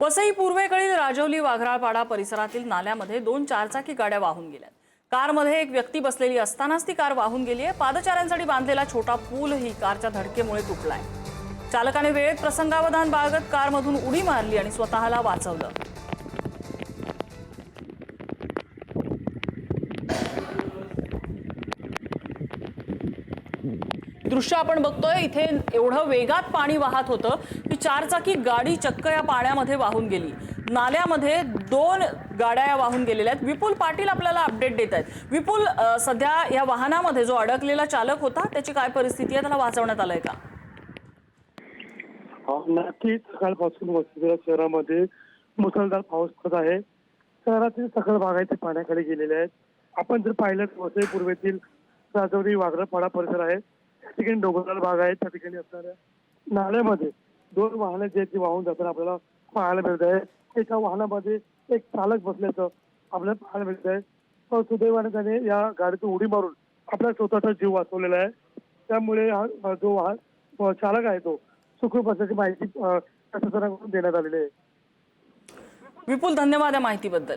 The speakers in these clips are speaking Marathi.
वसई पूर्वेकडील राजवली वाघराळपाडा परिसरातील नाल्यामध्ये 2 चारचाकी गाड्या वाहून गेल्यात। कारमध्ये एक व्यक्ती बसलेली असतानाच ती कार वाहून गेली आहे। पादचाऱ्यांसाठी बांधलेला छोटा पूल ही कारच्या धडकेमुळे तुटलाय। चालकाने वेळेत प्रसंगावधान बाळगत कारमधून उडी मारली आणि स्वतःला वाचवलं। दृश्य आपण बघतोय, इथे एवढं वेगात पाणी वाहत होतं की चारचाकी गाडी चक्क या पाण्यामध्ये वाहून गेली। नाल्यामध्ये 2 गाड्या वाहून गेलेल्या आहेत। विपुल पाटील आपल्याला अपडेट देत आहेत। विपुल, सध्या या वाहनामध्ये जो अडकलेला चालक होता त्याची काय परिस्थिती आहे, त्याला वाचवण्यात आलंय का? नक्कीच सकाळपासून वसई शहरामध्ये मुसळधार पाऊस पडत आहे। शहरातील सखल भागाचे पाण्याखाली गेलेले आहेत। आपण जर पाहिलं तर वसई पूर्वेतील राजवली वाघराळपाडा परिसर आहे, त्या ठिकाणी डोंगराळ भाग आहे। त्या ठिकाणी असणाऱ्या नाल्यामध्ये 2 वाहनं जे वाहून जाताना आपल्याला पाहायला मिळत आहे। एका वाहनामध्ये एक चालक बसल्याचं आपल्याला पाहायला मिळत आहे। पण सुदैवाने त्याने या गाडीतून उडी मारून आपला स्वतःचा जीव वाचवलेला आहे। त्यामुळे हा जो वाहन चालक आहे तो सुखरूप असल्याची माहिती प्रशासनाकडून देण्यात आलेली आहे। विपुल, धन्यवाद या माहितीबद्दल।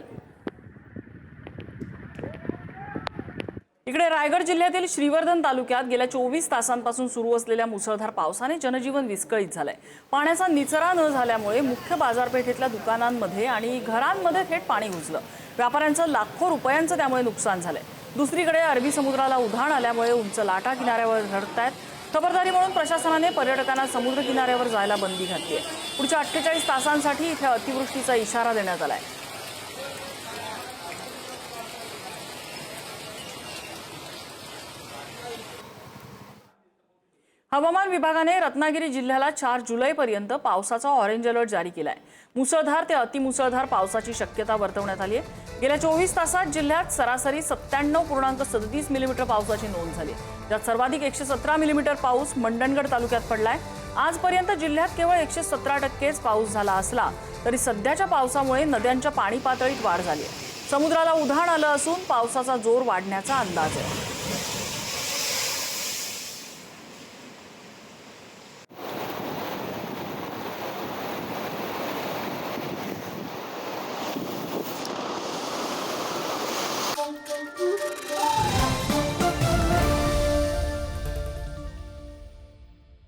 इकडे रायगड जिल्ह्यातील श्रीवर्धन तालुक्यात गेल्या 24 तासांपासून सुरू असलेल्या मुसळधार पावसाने जनजीवन विस्कळीत झालंय। पाण्याचा निचरा न झाल्यामुळे मुख्य बाजारपेठेतल्या दुकानांमध्ये आणि घरांमध्ये थेट पाणी घुसलं। व्यापाऱ्यांचं लाखो रुपयांचं त्यामुळे नुकसान झालंय। दुसरीकडे अरबी समुद्राला उधाण आल्यामुळे उंच लाटा किनाऱ्यावर धडकतायत। खबरदारी म्हणून प्रशासनाने पर्यटकांना समुद्र किनाऱ्यावर जायला बंदी घातली आहे। पुढच्या 48 तासांसाठी इथे अतिवृष्टीचा इशारा देण्यात आलाय। हवामान विभागाने रत्नागिरी जिल्ह्याला 4 जुलैपर्यंत पावसाचा ऑरेंज अलर्ट जारी केलाय। मुसळधार ते अतिमुसळधार पावसाची शक्यता वर्तवण्यात आली आहे। गेल्या 24 तासात जिल्ह्यात सरासरी 97.37 मिलीमीटर पावसाची नोंद झाली। त्यात सर्वाधिक 117 मिलीमीटर पाऊस मंडणगड तालुक्यात पडलाय। आजपर्यंत जिल्ह्यात केवळ 117%च पाऊस झाला असला तरी सध्याच्या पावसामुळे नद्यांच्या पाणी पातळीत वाढ झाली आहे। समुद्राला उधाण आलं असून पावसाचा जोर वाढण्याचा अंदाज आहे।